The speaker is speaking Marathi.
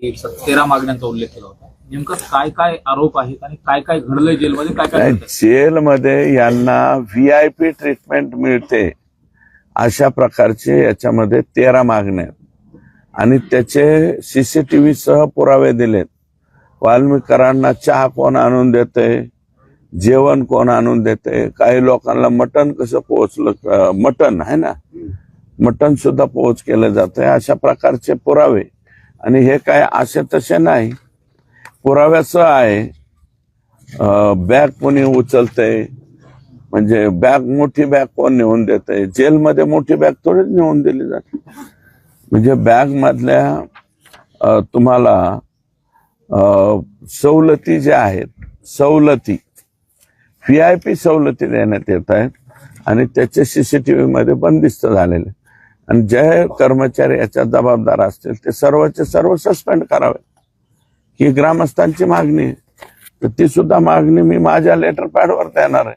13 मागण्यांचा उल्लेख केला होता. नेमकं काय काय आरोप आहेत आणि काय काय घडलंय जेलमध्ये, काय काय घडलंय? जेलमध्ये यांना VIP ट्रीटमेंट मिळते अशा प्रकारचे याच्यामध्ये 13 मागण्या आहेत आणि त्याचे CCTV सह पुरावे दिलेत. वाल्मिकरांना चहा कोण आणून देते, जेवण कोण आणून देते, काही लोकांना मटण कसं पोहोचलं, मटण आहे ना, मटण सुद्धा पोहोच केलं जातंय, अशा प्रकारचे पुरावे. आणि हे काय असे तसे नाही, पुराव्याचं आहे. बॅग कोणी उचलतंय, म्हणजे बॅग, मोठी बॅग कोण नेऊन देतंय, जेलमध्ये मोठी बॅग थोडीच नेऊन दिली जाते. म्हणजे बॅग मधल्या तुम्हाला सवलती ज्या आहेत, सवलती VIP सवलती देण्यात येत आहेत आणि त्याचे CCTV मध्ये बंदिस्त झालेले. आणि जे कर्मचारी याच्यात जबाबदार असतील ते सर्वचे सर्व सस्पेंड करावे, ही ग्रामस्थांची मागणी आहे. तर ती सुद्धा मागणी मी माझ्या लेटर पॅडवर देणार आहे.